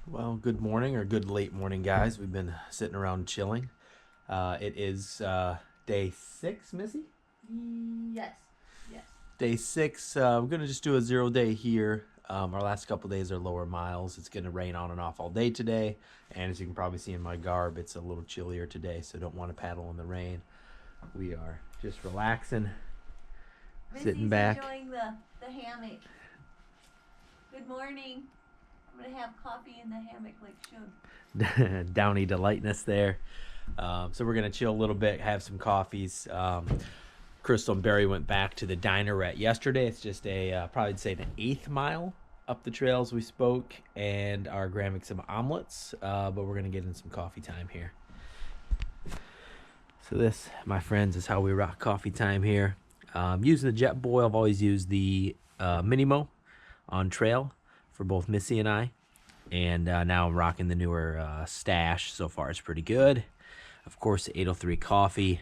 Well, good morning or good late morning, guys. We've been sitting around chilling. It is day 6, Missy? Yes. Yes. Day 6. We're going to just do a 0 day here. Our last couple days are lower miles. It's going to rain on and off all day today. And as you can probably see in my garb, it's a little chillier today, so don't want to paddle in the rain. We are just relaxing, sitting Missy's back. enjoying the hammock. Good morning. I'm going to have coffee in the hammock like Shug. Downy delightness there. So we're going to chill a little bit, have some coffees. Crystal and Barry went back to the diner at yesterday. It's just probably say an 1/8 mile up the trails we spoke, and are grabbing some omelets, but we're going to get in some coffee time here. So this, my friends, is how we rock coffee time here. Using the Jet Boy, I've always used the Minimo on trail for both Missy and I. And now I'm rocking the newer Stash. So far it's pretty good. Of course, the 803 coffee.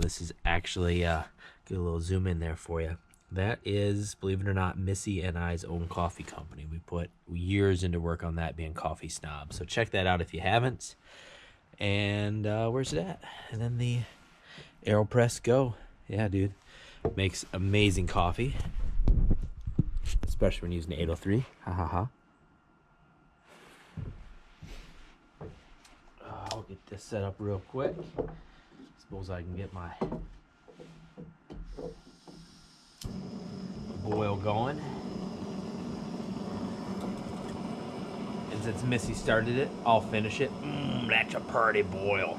This is actually, get a little zoom in there for you. That is, believe it or not, Missy and I's own coffee company. We put years into work on that, being coffee snobs. So check that out if you haven't. And where's it at? And then the AeroPress Go. Yeah, dude. Makes amazing coffee. Especially when using the 803. Ha ha ha. I'll get this set up real quick. Suppose I can get my boil going. And since Missy started it, I'll finish it. That's a pretty boil.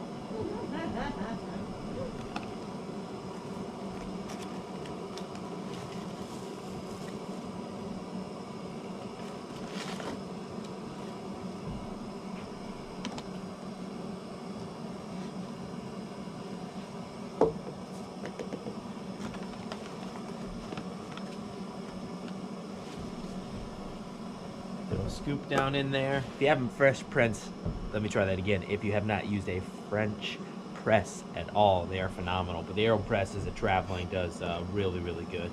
Scoop down in there. If you haven't French press, let me try that again. If you have not used a French press at all, they are phenomenal. But the AeroPress, as a traveling, does really, really good.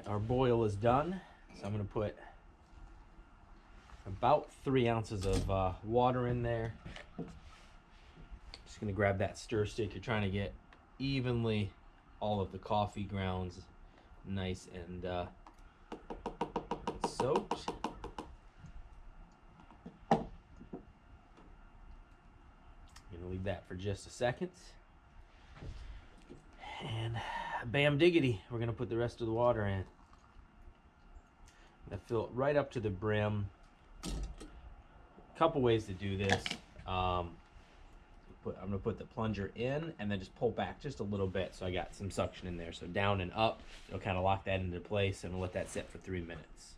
Our boil is done, so I'm going to put about 3 ounces of water in there. Just going to grab that stir stick. You're trying to get evenly all of the coffee grounds nice and soaked. I'm going to leave that for just a second. And bam diggity, we're going to put the rest of the water in. I fill it right up to the brim. A couple ways to do this. I'm going to put the plunger in and then just pull back just a little bit, so I got some suction in there. So down and up, it'll kind of lock that into place, and we'll let that sit for 3 minutes.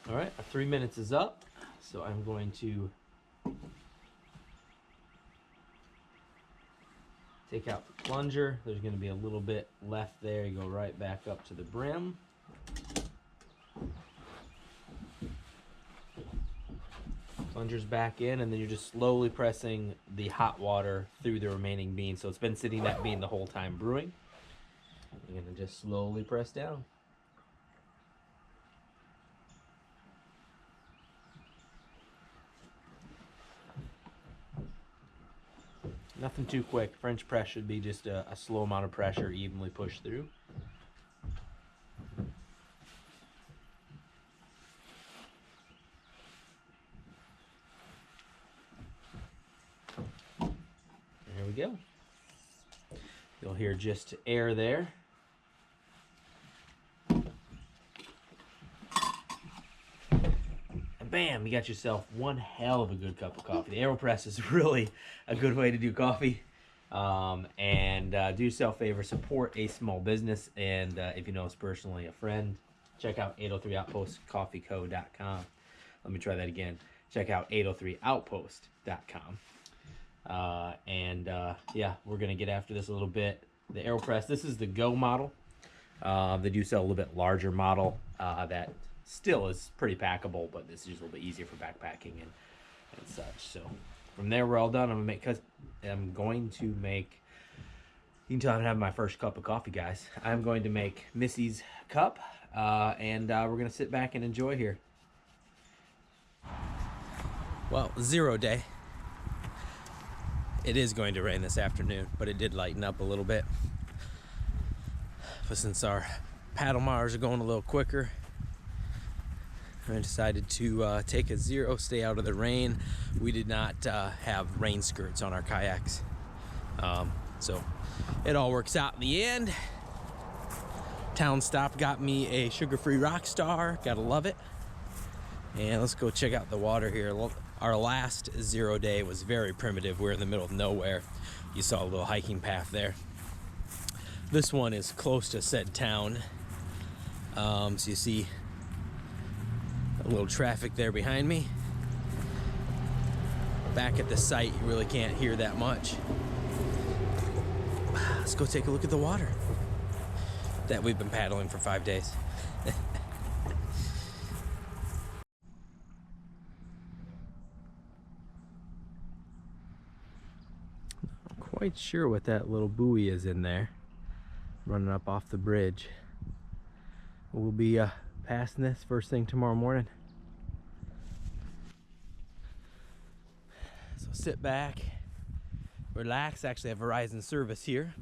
All right, 3 minutes is up, so I'm going to take out the plunger. There's going to be a little bit left there. You go right back up to the brim. Plunger's back in, and then you're just slowly pressing the hot water through the remaining bean. So it's been sitting that bean the whole time brewing. You're going to just slowly press down. Nothing too quick. French press should be just a slow amount of pressure, evenly pushed through. There we go. You'll hear just air there. Bam, you got yourself one hell of a good cup of coffee. The AeroPress is really a good way to do coffee. And do yourself a favor, support a small business. And if you know us personally, a friend, check out 803outpostcoffeeco.com. Let me try that again. Check out 803outpost.com. Yeah, we're gonna get after this a little bit. The AeroPress, this is the Go model. They do sell a little bit larger model that still is pretty packable, but this is just a little bit easier for backpacking and such. So from there, we're all done. I'm going to make. You can tell I'm having my first cup of coffee, guys. I'm going to make Missy's cup, and we're gonna sit back and enjoy here. Well, 0 day. It is going to rain this afternoon, but it did lighten up a little bit. But since our paddle mars are going a little quicker, I decided to take a 0, stay out of the rain. We did not have rain skirts on our kayaks. So it all works out in the end. Town Stop got me a sugar-free Rockstar. Gotta love it. And let's go check out the water here. Our last 0 day was very primitive. We're in the middle of nowhere. You saw a little hiking path there. This one is close to said town. So you see a little traffic there behind me. Back at the site, you really can't hear that much. Let's go take a look at the water that we've been paddling for 5 days. Not quite sure what that little buoy is in there, running up off the bridge. We'll be passing this first thing tomorrow morning. So sit back, relax. Actually have Verizon service here,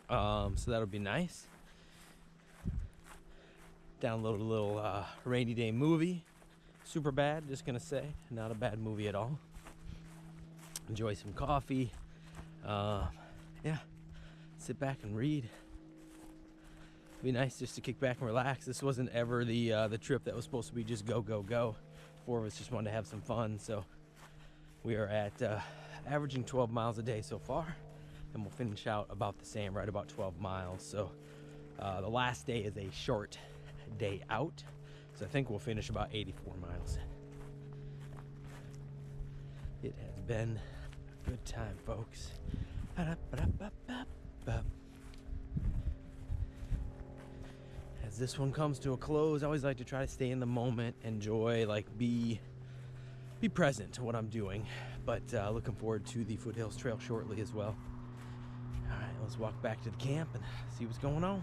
so that'll be nice. Download a little rainy day movie. Super bad, just gonna say, not a bad movie at all. Enjoy some coffee. Yeah, sit back and read. It'd be nice just to kick back and relax. This wasn't ever the trip that was supposed to be just go, go, go. 4 of us just wanted to have some fun, so we are at averaging 12 miles a day so far, and we'll finish out about the same, right about 12 miles. So the last day is a short day out, so I think we'll finish about 84 miles. It has been a good time, folks. As this one comes to a close, I always like to try to stay in the moment, enjoy, like be present to what I'm doing. But looking forward to the Foothills Trail shortly as well. All right, let's walk back to the camp and see what's going on.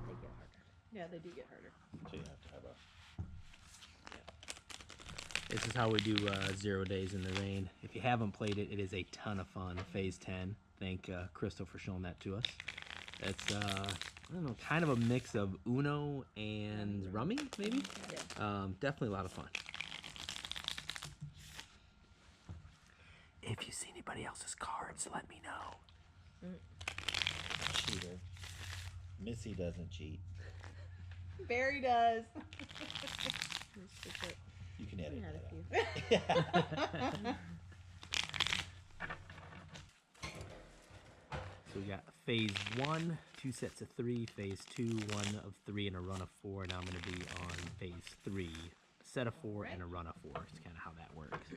They get harder. Yeah, they do get harder. So you have to have a... This is how we do 0 days in the rain. If you haven't played it, it is a ton of fun. Phase 10. Thank Crystal for showing that to us. It's I don't know, kind of a mix of Uno and Rummy, maybe. Yeah. Definitely a lot of fun. If you see anybody else's cards, let me know. Cheater. Missy doesn't cheat. Barry does. You can edit that out. So we got phase 1, 2 sets of 3, phase 2, 1 of 3 and a run of 4. Now I'm going to be on phase 3, set of 4 and a run of 4. It's kind of how that works.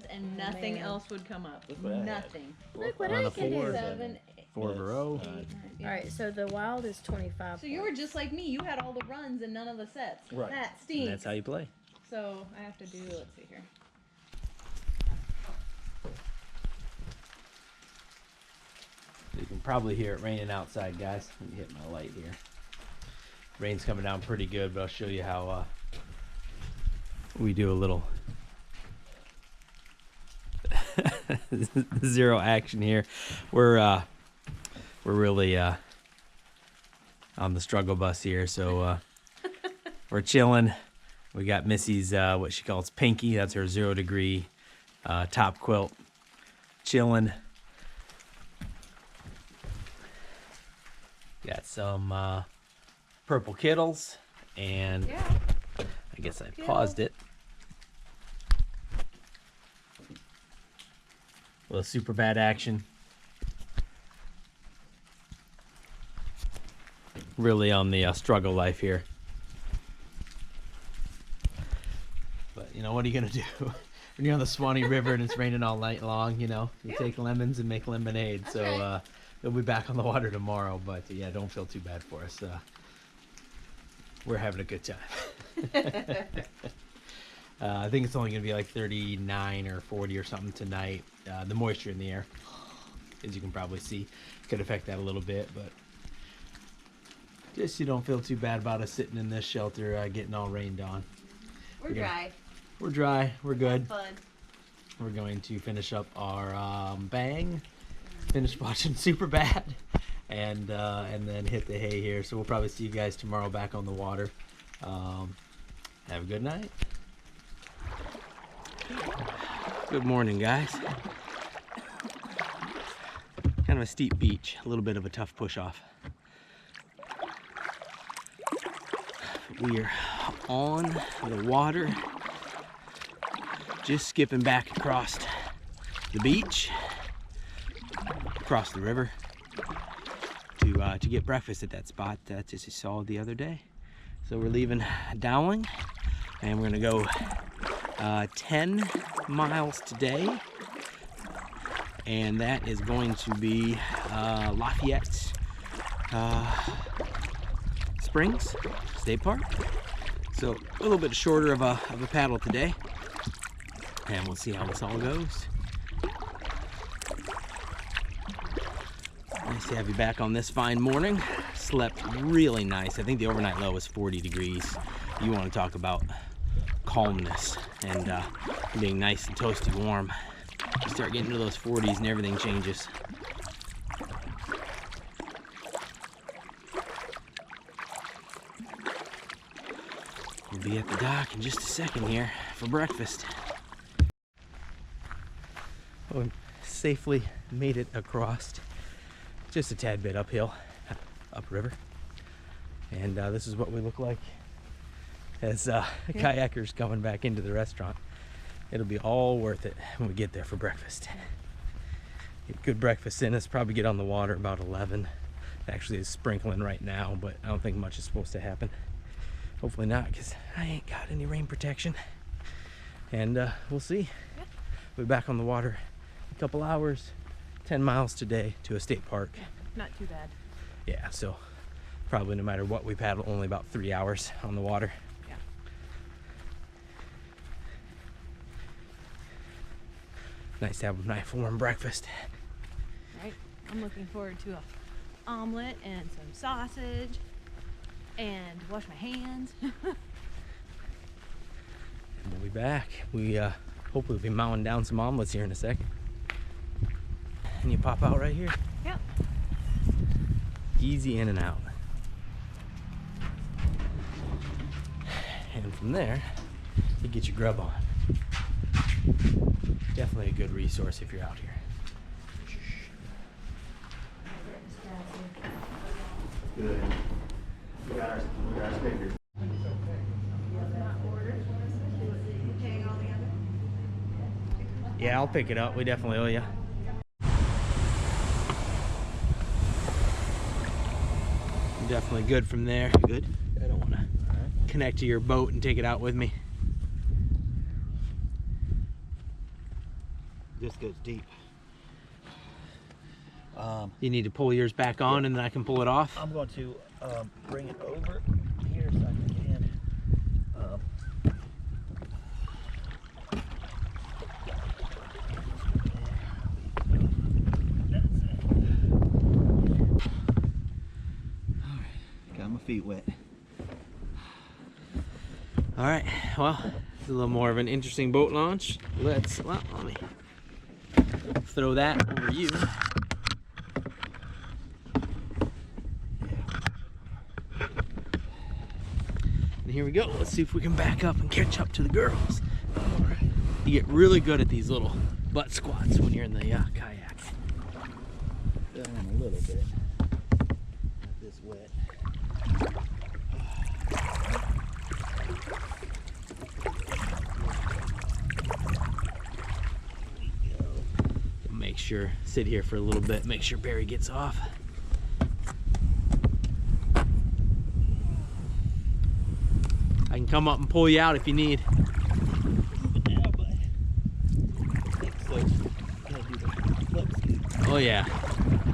And nothing else would come up. Look what I had. Nothing. Look what Run I a can do. 4. 7, 4 in a row. All right, so the wild is 25. So you were just like me. You had all the runs and none of the sets. Right. That And stinks. that's how you play. So I have to do. Let's see here. You can probably hear it raining outside, guys. Let me hit my light here. Rain's coming down pretty good, but I'll show you how we do a little zero action here. We're really on the struggle bus here, so we're chilling. We got Missy's what she calls Pinky. That's her 0 degree top quilt. Chilling. Got some purple kittles, and I guess I paused it. A little super bad action. Really on the struggle life here. But you know, what are you gonna do when you're on the Suwannee River and it's raining all night long? You know, you take lemons and make lemonade. That's So right. we'll be back on the water tomorrow. But yeah, don't feel too bad for us. We're having a good time. I think it's only gonna be like 39 or 40 or something tonight. The moisture in the air, as you can probably see, could affect that a little bit, but just you don't feel too bad about us sitting in this shelter getting all rained on. We're dry. We're dry. We're good. Fun. We're going to finish up our bang, finish watching Super Bad, and then hit the hay here. So we'll probably see you guys tomorrow back on the water. Have a good night. Good morning, guys. Kind of a steep beach, a little bit of a tough push off. We are on the water, just skipping back across the beach, across the river, to get breakfast at that spot that Jesse saw the other day. So we're leaving Dowling, and we're gonna go 10 miles today, and that is going to be Lafayette Springs State Park. So a little bit shorter of a paddle today, and we'll see how this all goes. Nice to have you back on this fine morning. Slept really nice. I think the overnight low was 40 degrees. You want to talk about calmness and being nice and toasty warm. You start getting into those 40s and everything changes. We'll be at the dock in just a second here for breakfast. Oh, we safely made it across, just a tad bit uphill, upriver. And this is what we look like as kayakers coming back into the restaurant. It'll be all worth it when we get there for breakfast. Get good breakfast in us, probably get on the water about 11. Actually, it's sprinkling right now, but I don't think much is supposed to happen. Hopefully not, because I ain't got any rain protection. And we'll see. We'll be back on the water in a couple hours. 10 miles today to a state park. Not too bad. Yeah, so probably no matter what we paddle, only about 3 hours on the water. Yeah. Nice to have a nice warm breakfast. Right. I'm looking forward to a omelet and some sausage and wash my hands. And we'll be back. We hopefully will be mowing down some omelets here in a second. And you pop out right here. Yep. Easy in and out. And from there, you get your grub on. Definitely a good resource if you're out here. Good. We got our stickers. Yeah, I'll pick it up. We definitely owe you. Definitely good from there. Good. I don't want to connect to your boat and take it out with me. This goes deep. You need to pull yours back on, and then I can pull it off. I'm going to bring it over here so I can get in. Got my feet wet. All right. Well, It's a little more of an interesting boat launch. Let me throw that over you. And here we go. Let's see if we can back up and catch up to the girls. You get really good at these little butt squats when you're in the kayak. That one a little bit. Not this wet. Make sure, sit here for a little bit, make sure Barry gets off. I can come up and pull you out if you need. Oh yeah,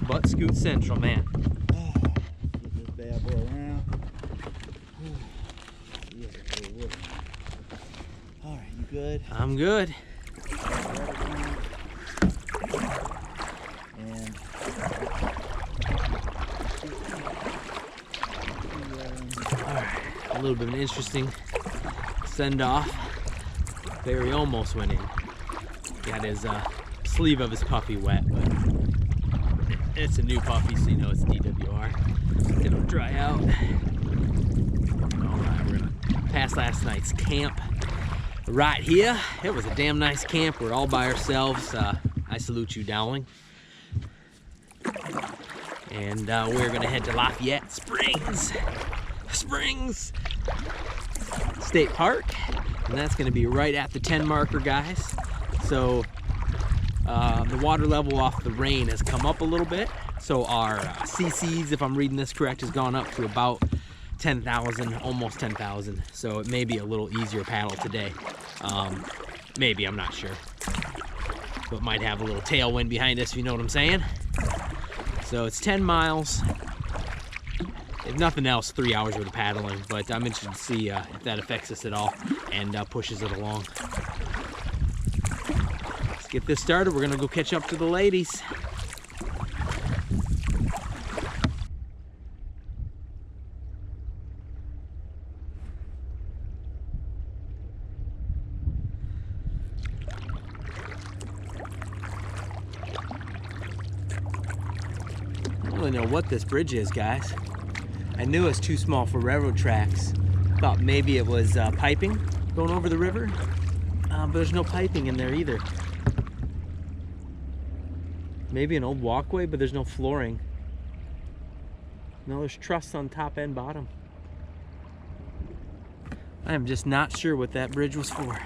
butt scoot central, man. Get this bad boy around. All right, you good? I'm good. And All right, a little bit of an interesting send off. Barry almost went in. Got his sleeve of his puppy wet, but it's a new puppy, so you know it's DWR. It'll dry out. All right, we're gonna pass last night's camp right here. It was a damn nice camp. We're all by ourselves. I salute you, Dowling. And we're gonna head to Lafayette Springs State Park, and that's gonna be right at the 10 marker, guys. So the water level off the rain has come up a little bit. So our CCs, if I'm reading this correct, has gone up to about 10,000, almost 10,000. So it may be a little easier paddle today. Maybe, I'm not sure. But might have a little tailwind behind us, if you know what I'm saying. So it's 10 miles. If nothing else, 3 hours worth of paddling. But I'm interested to see if that affects us at all and pushes it along. Let's get this started. We're gonna go catch up to the ladies. I don't really know what this bridge is, guys. I knew it was too small for railroad tracks. Thought maybe it was piping going over the river, but there's no piping in there either. Maybe an old walkway, but there's no flooring. No, there's truss on top and bottom. I am just not sure what that bridge was for.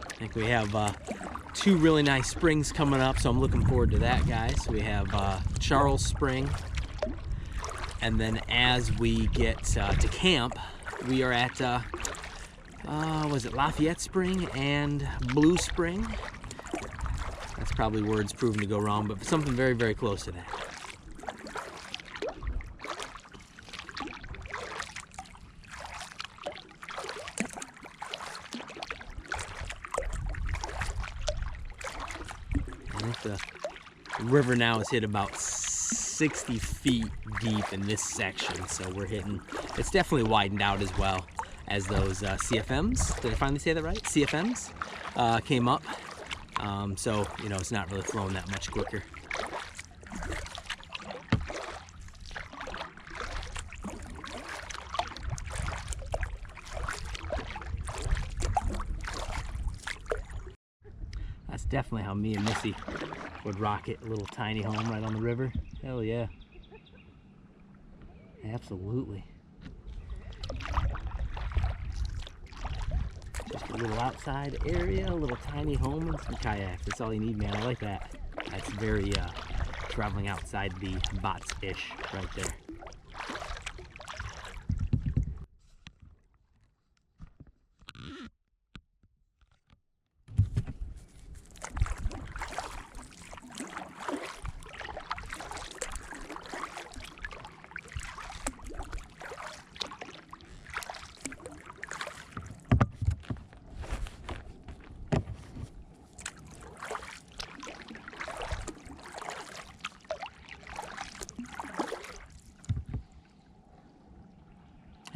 I think we have two really nice springs coming up, so I'm looking forward to that, guys. We have Charles Spring, and then as we get to camp, we are at was it Lafayette Spring and Blue Spring? That's probably words proven to go wrong, but something very, very close to that. The river now is hit about 60 feet deep in this section, so we're hitting, it's definitely widened out as well as those CFMs, did I finally say that right? CFMs came up, so you know, it's not really flowing that much quicker. That's definitely how me and Missy would rock it, a little tiny home right on the river. Hell yeah. Absolutely. Just a little outside area, a little tiny home and some kayaks. That's all you need, man. I like that. That's very traveling outside the bots-ish right there.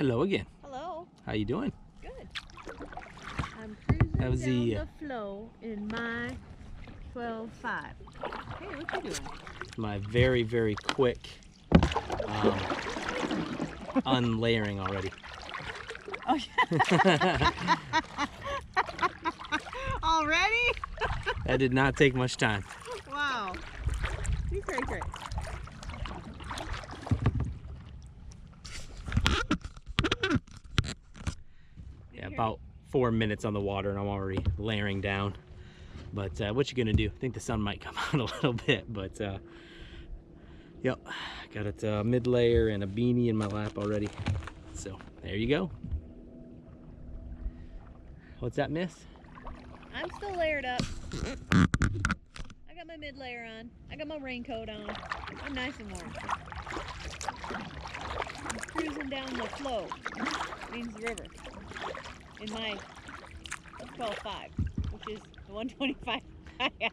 Hello again. Hello. How you doing? Good. I'm cruising That was down the, the flow in my 12.5. Hey, what you doing? My very, very quick unlayering already. Oh, yeah. Already? That did not take much time. Wow. You Kay3k. Yeah, about 4 minutes on the water and I'm already layering down. But what you gonna do? I think the sun might come out a little bit, but yep, got it mid layer and a beanie in my lap already. So there you go. What's that, miss? I'm still layered up. I got my mid layer on. I got my raincoat on. I'm nice and warm. I'm cruising down the flow. Means the river. In my 12.5, which is the 125 kayak.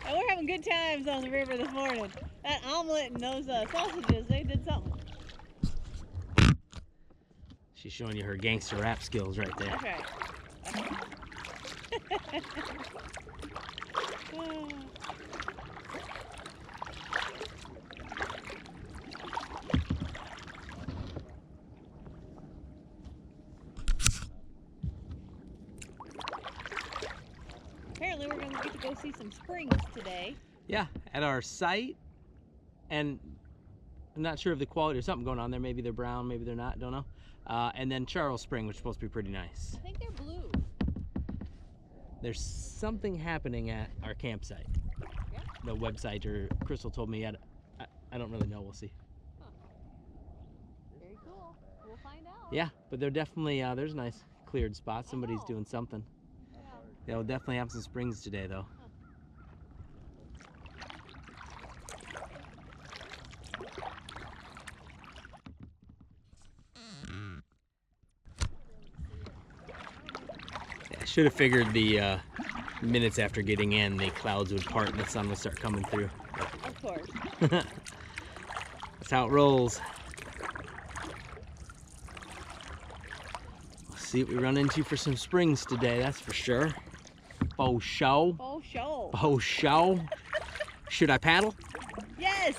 And we're having good times on the river this morning. That omelet and those sausages, they did something. She's showing you her gangster rap skills right there. That's right. Apparently we're going to get to go see some springs today. Yeah, at our site, and I'm not sure of the quality. There's something going on there. Maybe they're brown, maybe they're not, don't know. And then Charles Spring, which is supposed to be pretty nice. I think they're blue. There's something happening at our campsite. Yeah? The website, or Crystal told me, I don't really know, we'll see. Huh. Very cool. We'll find out. Yeah, but they're definitely, there's nice cleared spots. Somebody's doing something. Yeah. They'll definitely have some springs today, though. I should have figured the minutes after getting in, the clouds would part and the sun would start coming through. Of course. That's how it rolls. We'll see what we run into for some springs today, that's for sure. Faux show. Faux show. Faux show. Should I paddle? Yes!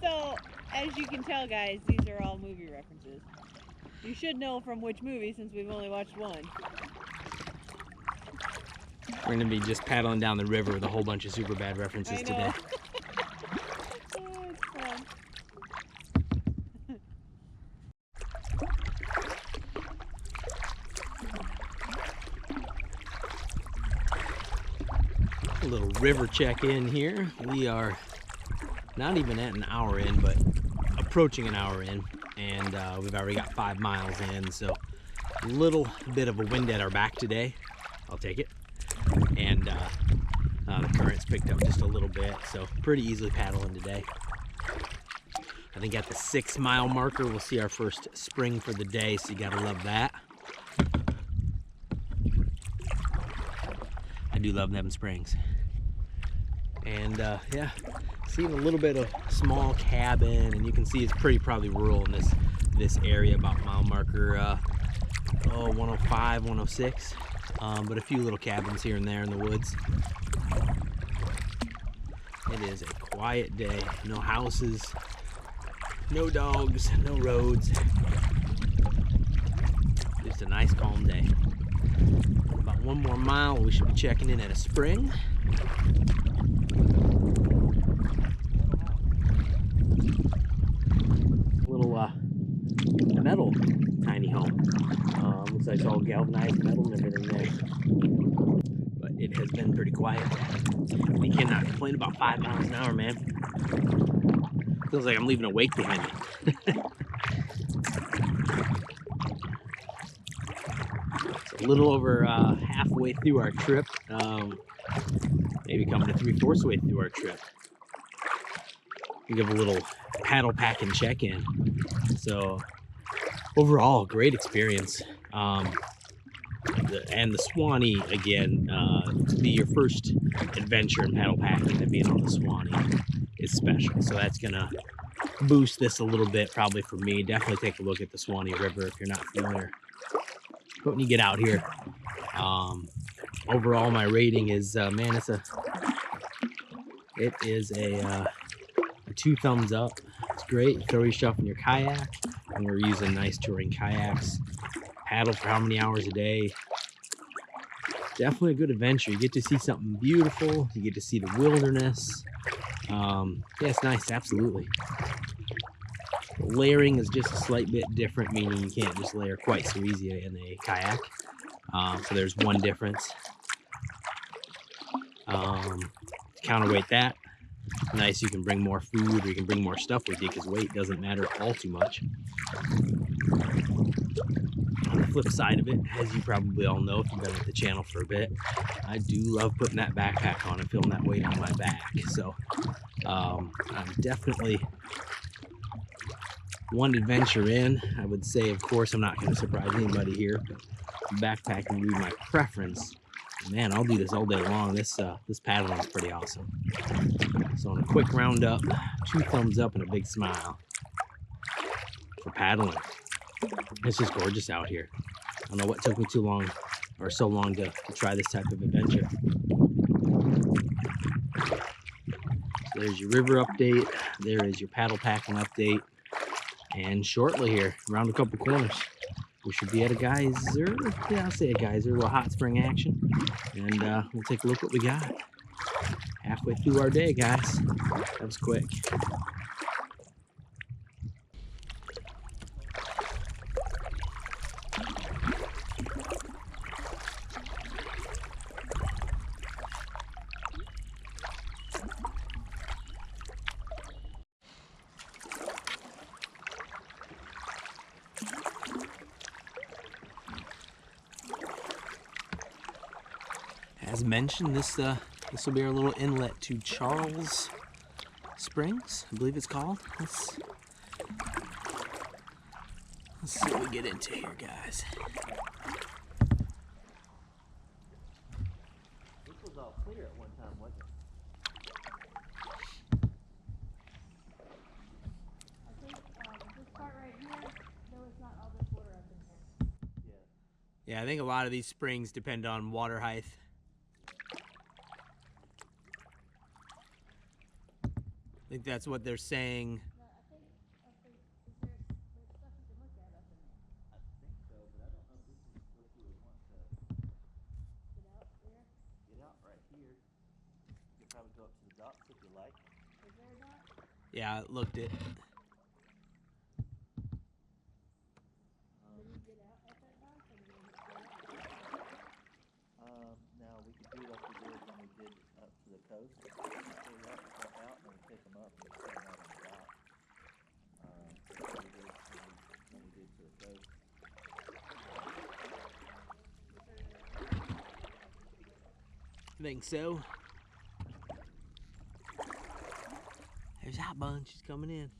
So, as you can tell, guys, these are all movie references. You should know from which movie since we've only watched one. We're gonna be just paddling down the river with a whole bunch of super bad references I know. today. Oh, it's fun. A little river check in here. We are not even at an hour in, but approaching an hour in, and we've already got 5 miles in, so a little bit of a wind at our back today. I'll take it. And the current's picked up just a little bit, so pretty easily paddling today. I think at the 6 mile marker we'll see our first spring for the day, so you gotta love that. I do love them springs. And yeah, seeing a little bit of small cabin, and you can see it's pretty probably rural in this area, about mile marker 105, 106. But a few little cabins here and there in the woods. It is a quiet day. No houses, no dogs, no roads. Just a nice calm day. About 1 more mile, we should be checking in at a spring. Little metal tiny home. Looks like it's all galvanized metal and everything there. But it has been pretty quiet. You cannot complain about 5 miles an hour, man. Feels like I'm leaving a wake behind me. It's a little over halfway through our trip. Maybe coming to 3/4 way through our trip. We give a little paddle pack and check-in. So overall, great experience. And the Suwannee, again, to be your first adventure in paddle packing and being on the Suwannee is special. So that's gonna boost this a little bit, probably for me. Definitely take a look at the Suwannee River if you're not familiar. But when you get out here, overall my rating is, man, it is a 2 thumbs up. It's great. You throw your stuff in your kayak, and we're using nice touring kayaks. Paddle for how many hours a day? Definitely a good adventure. You get to see something beautiful. You get to see the wilderness. Yeah, it's nice, absolutely. The layering is just a slight bit different, meaning you can't just layer quite so easy in a kayak. So there's one difference. Counterweight that. Nice, you can bring more food or you can bring more stuff with you because weight doesn't matter all too much. On the flip side of it, as you probably all know if you've been with the channel for a bit, I do love putting that backpack on and feeling that weight on my back. So I'm definitely one adventure in. I would say, of course, I'm not going to surprise anybody here, but backpacking would be my preference. Man, I'll do this all day long. This paddling is pretty awesome. So on a quick roundup, 2 thumbs up and a big smile for paddling. It's just gorgeous out here. I don't know what took me too long or so long to try this type of adventure. So there's your river update. There is your paddle packing update. And shortly here, around a couple corners, we should be at a geyser. Yeah, I'll say a geyser, a little hot spring action. And we'll take a look what we got. Halfway through our day, guys. That was quick. As mentioned, this will be our little inlet to Charles Springs, I believe it's called. Let's see what we get into here, guys. This was all clear at one time, wasn't it? I think this part right here, there was not all this water up in here. Yeah, I think a lot of these springs depend on water height. I think that's what they're saying. No, I think is there stuff you can look at up in there? I think so, but I don't know if this is what you would want to Get out there? get out right here. You could probably go up to the docks if you like. Is there a dock? Yeah, I looked it. Can you get out at that dock? Or do you just go out? Now we could do like we did when we did up to the coast. Pull that stuff out and then pick them up and set them out on the dock. That's what we did when we did to the coast. I think so. There's Hot Bun. She's coming in.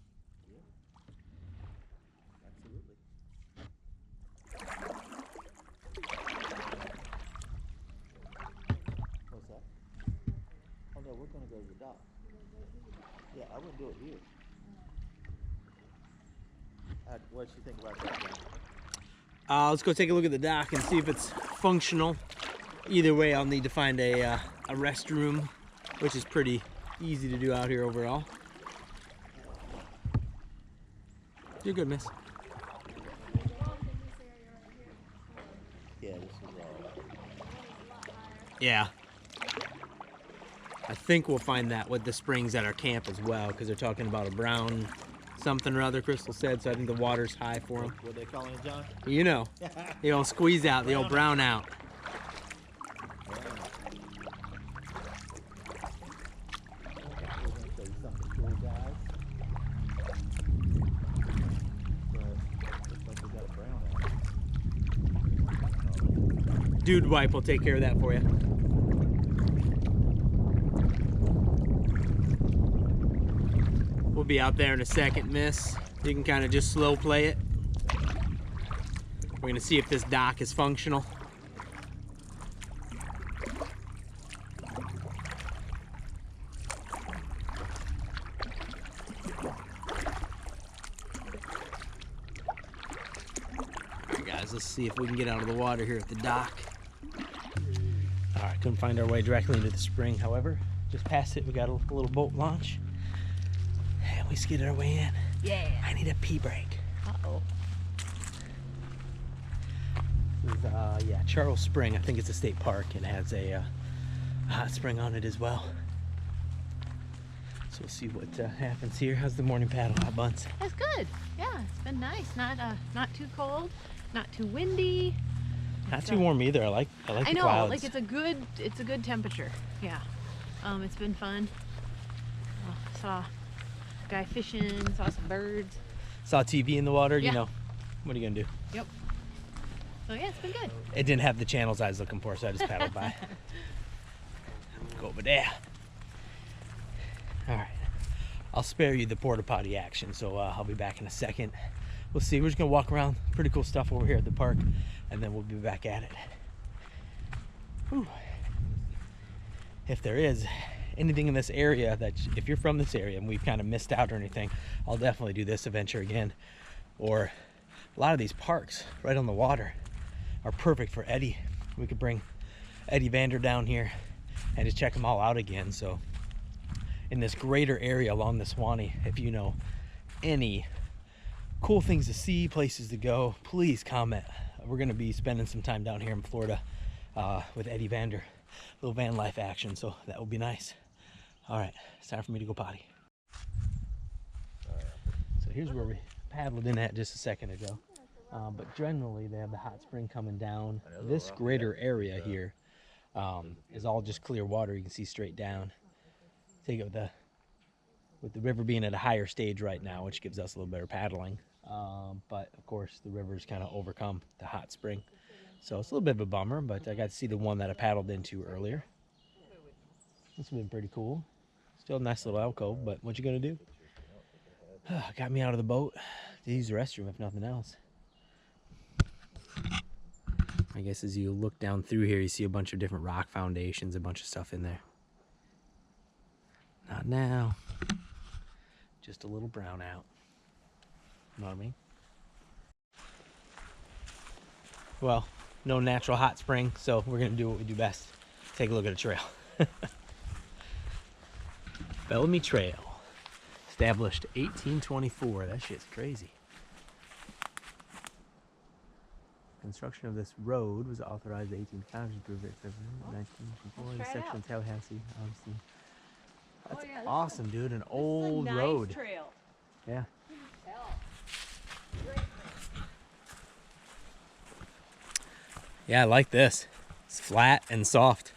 Absolutely. What's that? Oh no, we're gonna go to the dock. Yeah, I wouldn't do it here. What did you think about that, John? Let's go take a look at the dock and see if it's functional. Either way, I'll need to find a restroom, which is pretty easy to do out here overall. You're good, miss. Yeah, this is all. Yeah. I think we'll find that with the springs at our camp as well, because they're talking about a brown something or other, Crystal said, so I think the water's high for them. What are they calling it, John? You know, the old squeeze out, the old brown out. Dude Wipe will take care of that for you. We'll be out there in a second, miss. You can kind of just slow play it. We're gonna see if this dock is functional. Let's see if we can get out of the water here at the dock. All right, couldn't find our way directly into the spring. However, just past it, we got a little boat launch. And we skidded our way in. Yeah. I need a pee break. Uh-oh. This is, yeah, Charles Spring. I think it's a state park and has a hot spring on it as well. So we'll see what happens here. How's the morning paddle, Hot Buns? That's good. Yeah, it's been nice. Not too cold, not too windy. Not too warm either. I like the I know, clouds. like it's a good temperature. Yeah. It's been fun. Saw a guy fishing, saw some birds. Saw TV in the water. Yeah. You know, what are you gonna do? Yep. So yeah, it's been good. It didn't have the channels I was looking for, so I just paddled by. Go over there. All right. I'll spare you the porta potty action, so I'll be back in a second. We'll see. We're just gonna walk around. Pretty cool stuff over here at the park, and then we'll be back at it. Whew. If there is anything in this area that, if you're from this area and we've kind of missed out or anything, I'll definitely do this adventure again. Or a lot of these parks right on the water are perfect for Eddie. We could bring Eddie Vander down here and just check them all out again. So in this greater area along the Suwannee, if you know any cool things to see, places to go, please comment. We're gonna be spending some time down here in Florida with Eddie Vander. Little van life action, so that will be nice. All right, it's time for me to go potty. So here's where we paddled in at just a second ago. But generally they have the hot spring coming down. This greater area here is all just clear water. You can see straight down. Take it with the river being at a higher stage right now, which gives us a little better paddling. But of course the river's kind of overcome the hot spring. So it's a little bit of a bummer, but I got to see the one that I paddled into earlier. This has been pretty cool. Still a nice little alcove, but what you gonna do? Got me out of the boat to use the restroom, if nothing else. I guess as you look down through here, you see a bunch of different rock foundations, a bunch of stuff in there. Not now. Just a little brown out. You know what I mean? Well, no natural hot spring, so we're gonna do what we do best. Take a look at a trail. Bellamy Trail, established 1824. That shit's crazy. Construction of this road was authorized in 1924. Section of Tallahassee, obviously. That's awesome, dude. An old nice road. Trail. Yeah. Yeah, I like this. It's flat and soft.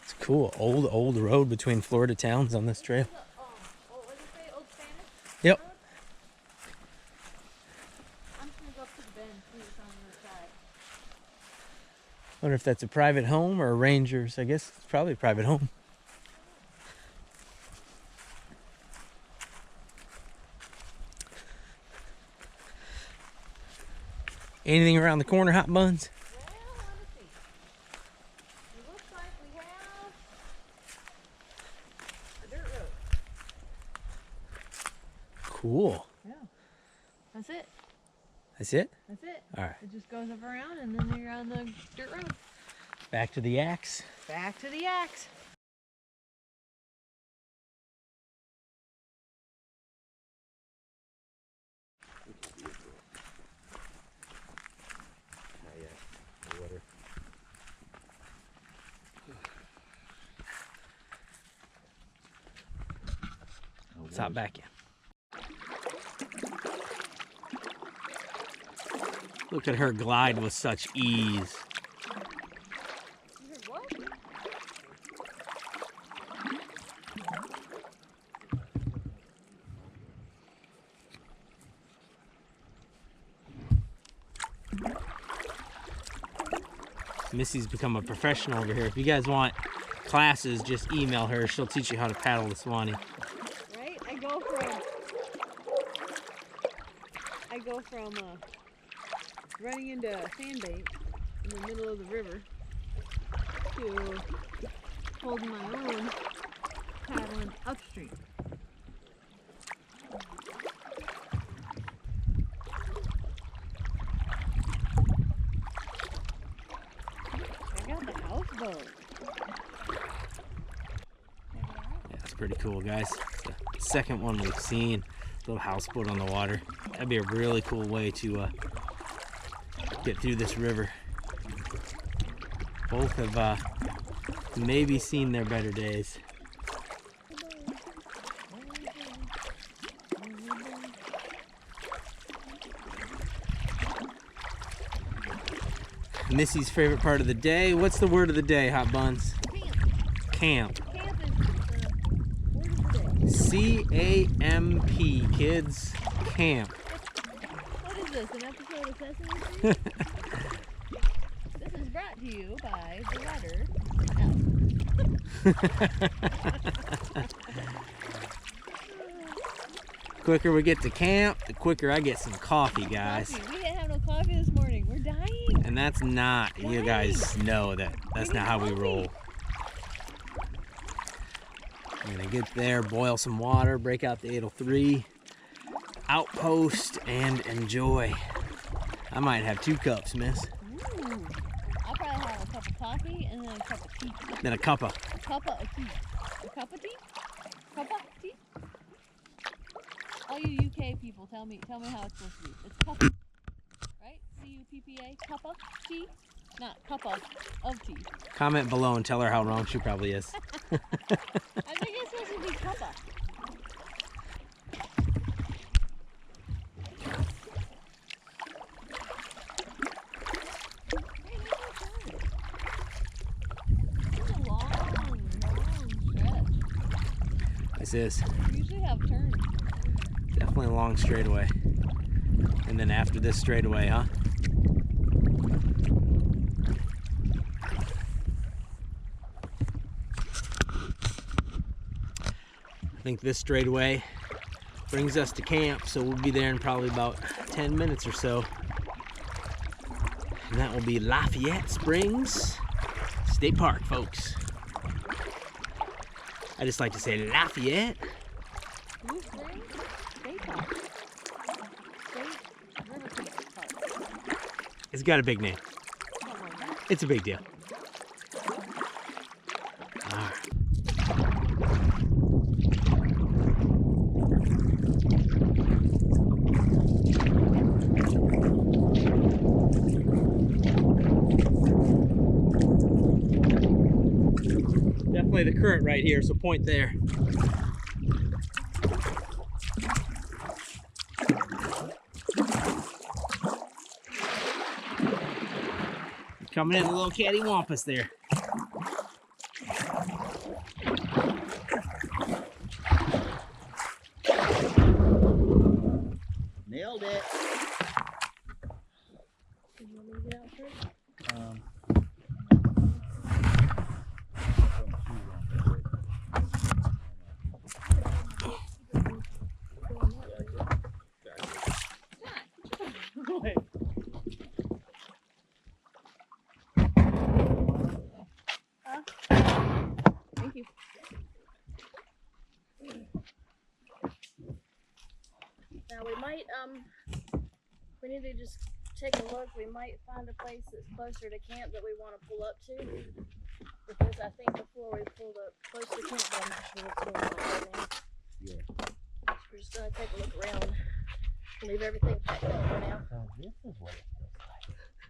It's cool. Old road between Florida towns on this trail. What did you say? Old Spanish? Yep. I'm just gonna go up to the bend, see what's on the other side. Wonder if that's a private home or a ranger's. I guess it's probably a private home. Anything around the corner, Hot Buns? Well, let me see. It looks like we have a dirt road. Cool. Yeah. That's it. That's it? That's it. All right. It just goes up around and then you're on the dirt road. Back to the axe. Back to the axe. Let's hop back in. Look at her glide with such ease. What? Missy's become a professional over here. If you guys want classes, just email her. She'll teach you how to paddle the Suwannee. Right? I go from running into a sandbank in the middle of the river to holding my own paddling upstream. Check out the houseboat. Yeah, that's pretty cool, guys. It's the second one we've seen. Little houseboat on the water. That'd be a really cool way to get through this river. Both have maybe seen their better days. Missy's favorite part of the day. What's the word of the day, Hot Buns? Camp. Camp. Camp is the word of the day. C-A-M-P, kids. Camp. What is this, an episode of Sesame Street? This is brought to you by the letter F. Quicker we get to camp, the quicker I get some coffee, guys. Coffee. We didn't have no coffee this morning. We're dying. And that's not, you guys know that that's not how we roll. I'm gonna get there, boil some water, break out the 803 outpost, and enjoy. I might have 2 cups, miss. Ooh. I'll probably have a cup of coffee and then a cup of tea. Then a cuppa. A cup of tea. A cup of tea? Cup of tea? All you UK people, tell me how it's supposed to be. It's cuppa, right? C-U-P-P-A, cuppa, tea, not cuppa of tea. Comment below and tell her how wrong she probably is. I think it's supposed to be cuppa. This is a long stretch. This is We usually have turns. definitely a long straightaway. And then after this straightaway, huh? I think this straightaway brings us to camp, so we'll be there in probably about 10 minutes or so. And that will be Lafayette Springs State Park, folks. I just like to say Lafayette. Blue Springs State Park. State River Park. It's got a big name. Something like that. It's a big deal. All right. Definitely the current right here, so point there. Coming in a little cattywampus there. Nailed it. Did you want me to get out first? Thank you. Now we might, we need to just take a look. We might find a place that's closer to camp that we want to pull up to. Because I think before we pulled up close to camp, but I'm not sure what's going on right now. Yeah. So we're just gonna take a look around. Leave everything packed up for now. So this is what it feels like.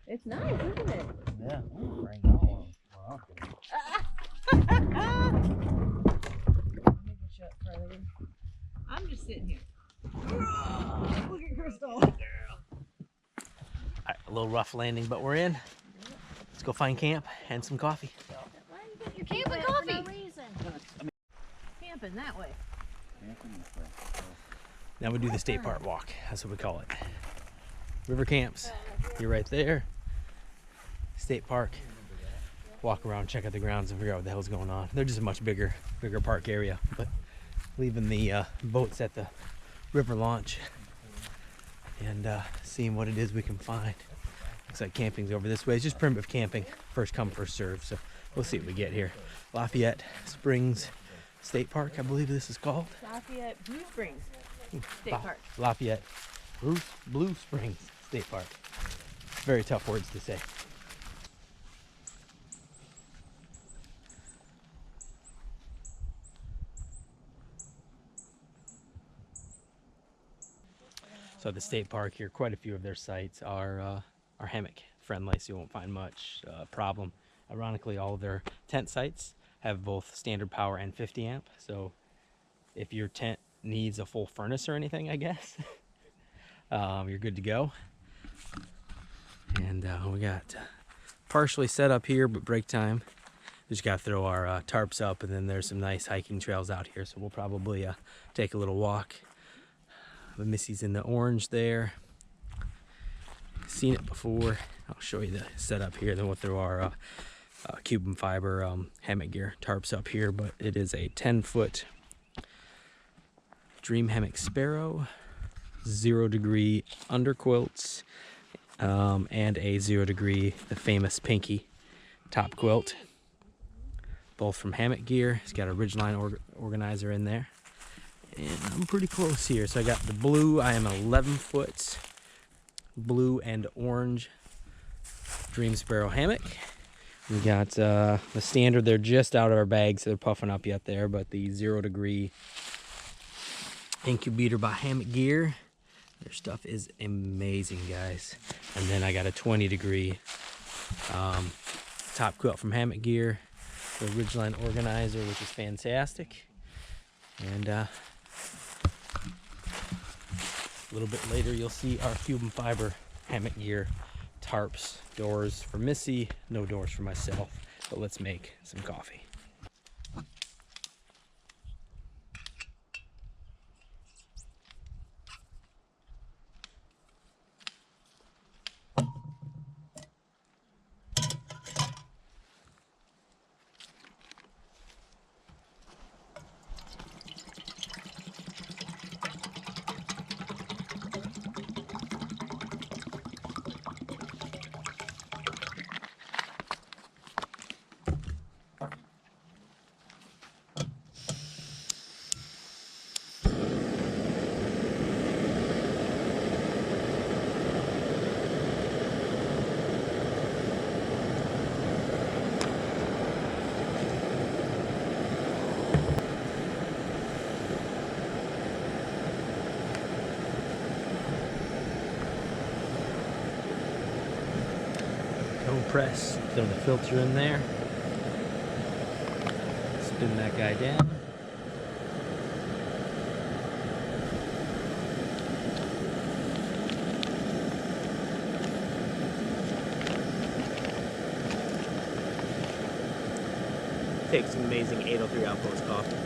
It's nice, isn't it? Yeah. Bring it on. Well, Let me get you up further. I'm just sitting here. Look at Crystal. All right, a little rough landing, but we're in. Let's go find camp and some coffee. Why are you putting your Camp feet and wet coffee. for no reason? Camping that way. Now we do the state park walk. That's what we call it. River camps. You're right there. State park. Walk around, check out the grounds, and figure out what the hell's going on. They're just a much bigger park area, but leaving the boats at the river launch and seeing what it is we can find. Looks like camping's over this way. It's just primitive camping, first come, first serve. So we'll see what we get here. Lafayette Springs State Park, I believe this is called. Lafayette Blue Springs State Park. Lafayette Blue Springs State Park. Very tough words to say. So the state park here, quite a few of their sites are hammock friendly, so you won't find much problem. Ironically, all of their tent sites have both standard power and 50 amp. So if your tent needs a full furnace or anything, I guess, you're good to go. And we got partially set up here, but break time. Just got to throw our tarps up, and then there's some nice hiking trails out here. So we'll probably take a little walk. The Missy's in the orange there. Seen it before. I'll show you the setup here. Then we'll throw our Cuban fiber hammock gear tarps up here. But it is a 10-foot Dream Hammock Sparrow, 0 degree underquilts, and a 0 degree, the famous Pinky top quilt. Both from Hammock Gear. It's got a Ridgeline organizer in there. And I'm pretty close here. So I got the blue. I am 11-foot blue and orange Dream Sparrow hammock. We got the standard. They're just out of our bag, so they're puffing up yet there. But the 0 degree incubator by Hammock Gear. Their stuff is amazing, guys. And then I got a 20 degree top quilt from Hammock Gear. The Ridgeline organizer, which is fantastic. And a little bit later, you'll see our Cuban fiber Hammock Gear tarps. Doors for Missy, no doors for myself. But let's make some coffee. Press, throw the filter in there, spin that guy down. Takes some amazing 803 Outpost coffee.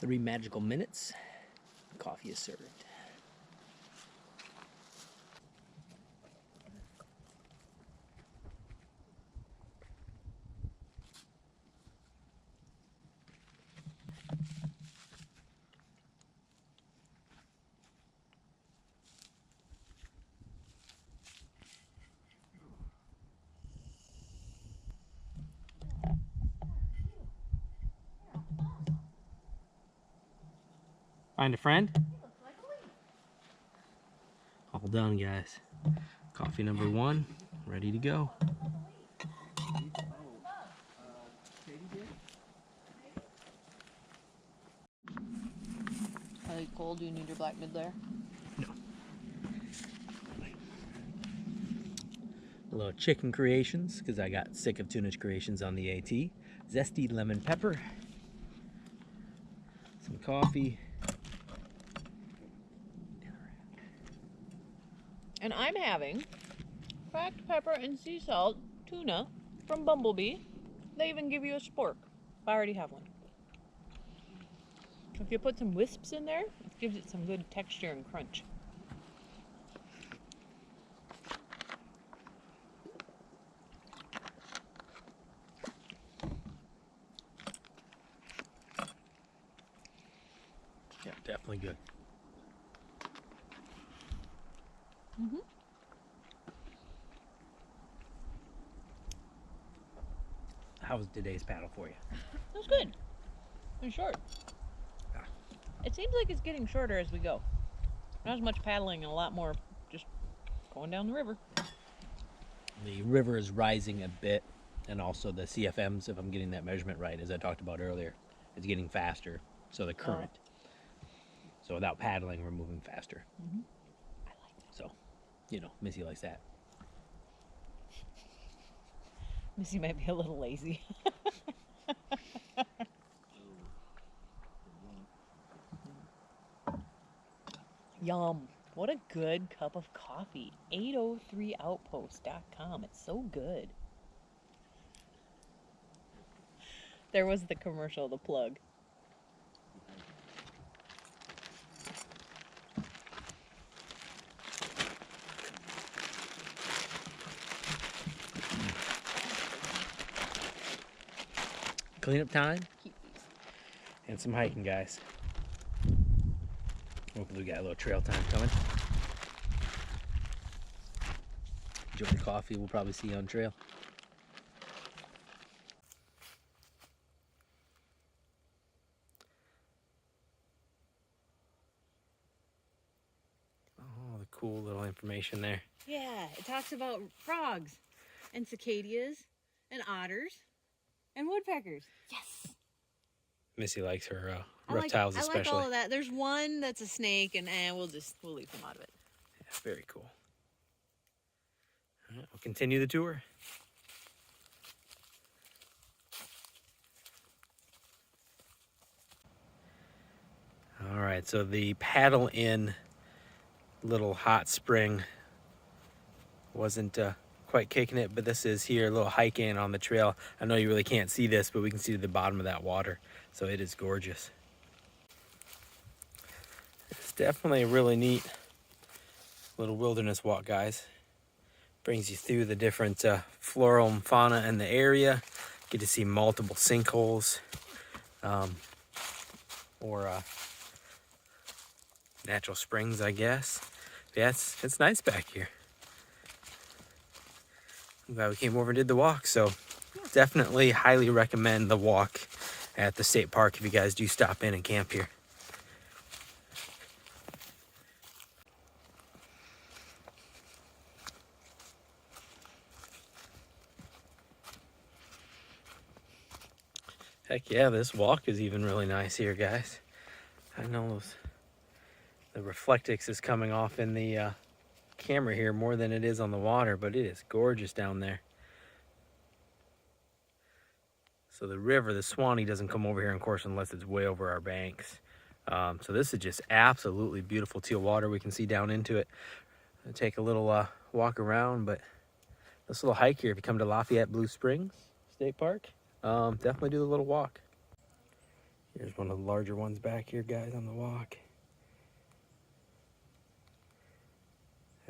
Three magical minutes, coffee is served. Find a friend? Oh All done, guys. Coffee number 1, ready to go. Are they cold? Do you need your black mid there? No. A little chicken creations, because I got sick of tuna creations on the AT. Zesty lemon pepper. Some coffee. And I'm having cracked pepper and sea salt tuna from Bumblebee. They even give you a spork. I already have one. If you put some wisps in there, it gives it some good texture and crunch. Yeah, definitely good. Mm-hmm. How was today's paddle for you? It was good. And short. Ah. It seems like it's getting shorter as we go. Not as much paddling and a lot more just going down the river. The river is rising a bit, and also the CFMs, if I'm getting that measurement right, as I talked about earlier, is getting faster. So the current. So without paddling, we're moving faster. Mm-hmm. I like that. So, you know, Missy likes that. Missy might be a little lazy. Yum. What a good cup of coffee. 803outpost.com. It's so good. There was the commercial, the plug. Cleanup time Keep these. and some hiking, guys. Hopefully we got a little trail time coming. Enjoy the coffee. We'll probably see you on trail. Oh, the cool little information there. Yeah, it talks about frogs and cicadas and otters and woodpeckers. Yes. Missy likes her I reptiles like especially. all of that. There's one that's a snake, and we'll leave him out of it. Yeah, very cool. All right, we'll continue the tour. All right, so the paddle in little hot spring wasn't quite kicking it, but this is here, a little hike in on the trail. I know you really can't see this, but we can see the bottom of that water, so it is gorgeous. It's definitely a really neat little wilderness walk, guys. Brings you through the different floral and fauna in the area. Get to see multiple sinkholes or natural springs, I guess. But yeah, it's nice back here. I'm glad we came over and did the walk. So definitely highly recommend the walk at the state park if you guys do stop in and camp here. Heck yeah, this walk is even really nice here, guys. I know the Reflectix is coming off in the camera here more than it is on the water, but it is gorgeous down there. So the river, the Suwannee, doesn't come over here, of course, unless it's way over our banks. So this is just absolutely beautiful teal water. We can see down into it. I'll take a little walk around, but this little hike here, if you come to Lafayette Blue Springs State Park, definitely do a little walk. Here's one of the larger ones back here, guys, on the walk.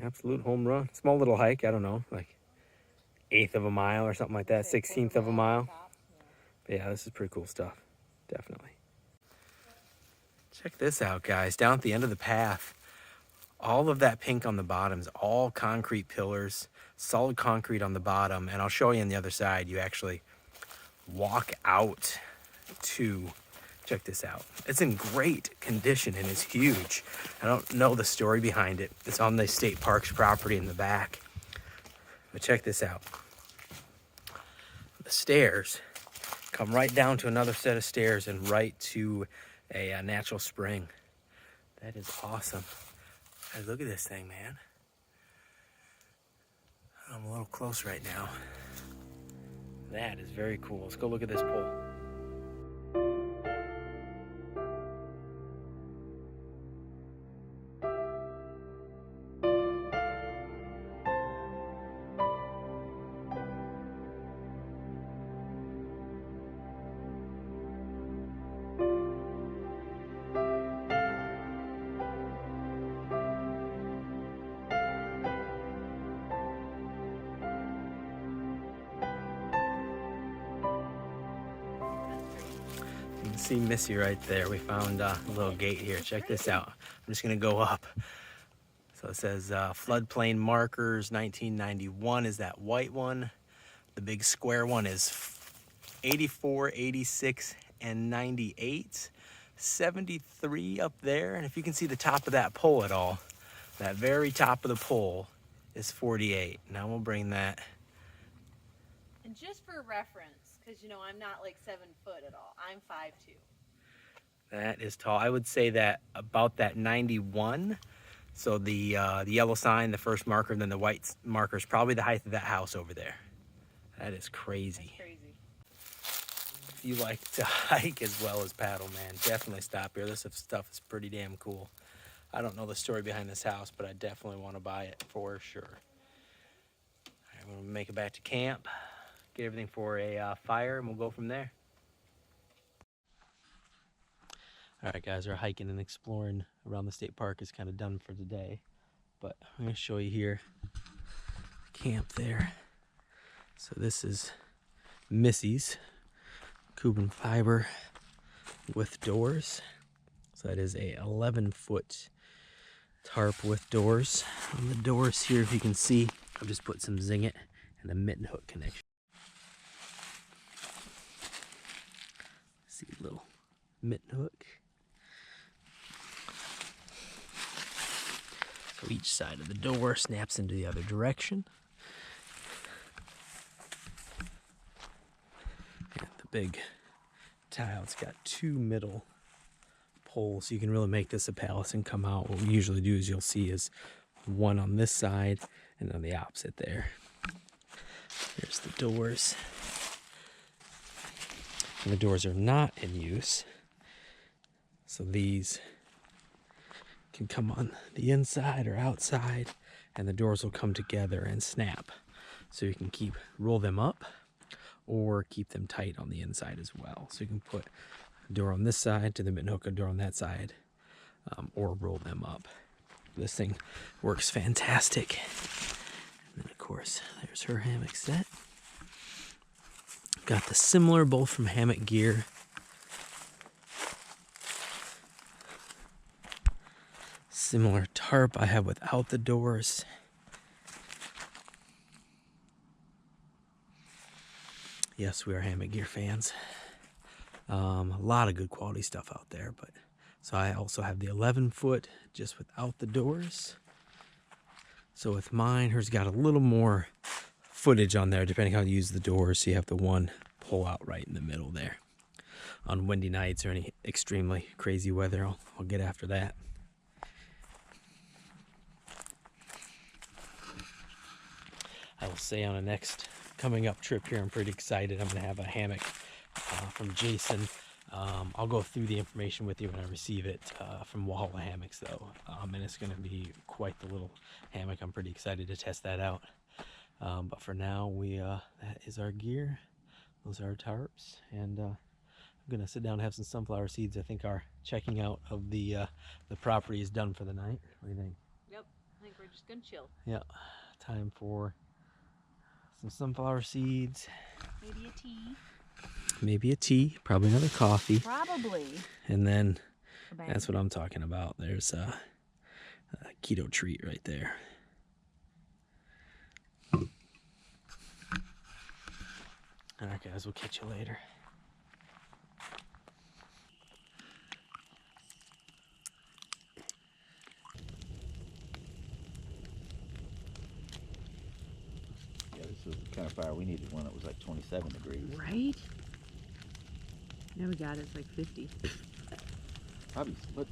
Absolute home run. Small little hike, I don't know, like 1/8 of a mile or something like that, 1/16 of a mile. But yeah, this is pretty cool stuff, definitely. Check this out, guys. Down at the end of the path, all of that pink on the bottom is all concrete pillars, solid concrete on the bottom, and I'll show you on the other side. You actually walk out to Check this out. It's in great condition and it's huge. I don't know the story behind it. It's on the state park's property in the back. But check this out. The stairs come right down to another set of stairs and right to a natural spring. That is awesome. Guys, look at this thing, man. I'm a little close right now. That is very cool. Let's go look at this pole. You can see Missy right there. We found a little gate here. Check this out. I'm just gonna go up. So it says floodplain markers 1991 is that white one. The big square one is 84, 86, and 98. 73 up there. And if you can see the top of that pole at all, that very top of the pole is 48. Now we'll bring that. And just for reference, because you know I'm not like 7 foot at all. I'm 5'2". That is tall. I would say that about that 91. So the yellow sign, the first marker, and then the white marker is probably the height of that house over there. That is crazy. That's crazy. If you like to hike as well as paddle, man, definitely stop here. This stuff is pretty damn cool. I don't know the story behind this house, but I definitely want to buy it for sure. All right, we're gonna make it back to camp, get everything for a fire, and we'll go from there. All right, guys, our hiking and exploring around the state park is kind of done for today, but I'm going to show you here camp there. So this is Missy's Cuban fiber with doors. So that is a 11-foot tarp with doors. On the doors here, if you can see, I've just put some Zing-It and a mitten hook connection. See a little mitten hook. So each side of the door snaps into the other direction. And the big tile, it's got 2 middle poles, so you can really make this a palace and come out. What we usually do is you'll see is one on this side and on the opposite there. Here's the doors. And the doors are not in use, so these can come on the inside or outside, and the doors will come together and snap. So you can roll them up or keep them tight on the inside as well. So you can put a door on this side to the mitten hook, a door on that side, or roll them up. This thing works fantastic. And then of course, there's her hammock set. Got the similar, both from Hammock Gear. Similar tarp I have without the doors. Yes, we are Hammock Gear fans. A lot of good quality stuff out there, but so I also have the 11-foot just without the doors. So with mine, hers got a little more footage on there depending how you use the doors. So you have the one pull out right in the middle there. On windy nights or any extremely crazy weather, I'll get after that. I will say on a next coming up trip here, I'm pretty excited. I'm going to have a hammock from Jason. I'll go through the information with you when I receive it from Walhalla Hammocks, though. And it's going to be quite the little hammock. I'm pretty excited to test that out. But for now, that is our gear. Those are our tarps. And I'm going to sit down and have some sunflower seeds. I think our checking out of the property is done for the night. What do you think? Yep. I think we're just gonna chill. Yeah. Time for some sunflower seeds. Maybe a tea. Maybe a tea. Probably another coffee. Probably. And then that's what I'm talking about. There's a keto treat right there. All right, guys. We'll catch you later. kind of fire we needed, one that was like 27 degrees. Right? Now we got it. It's like 50. Probably, but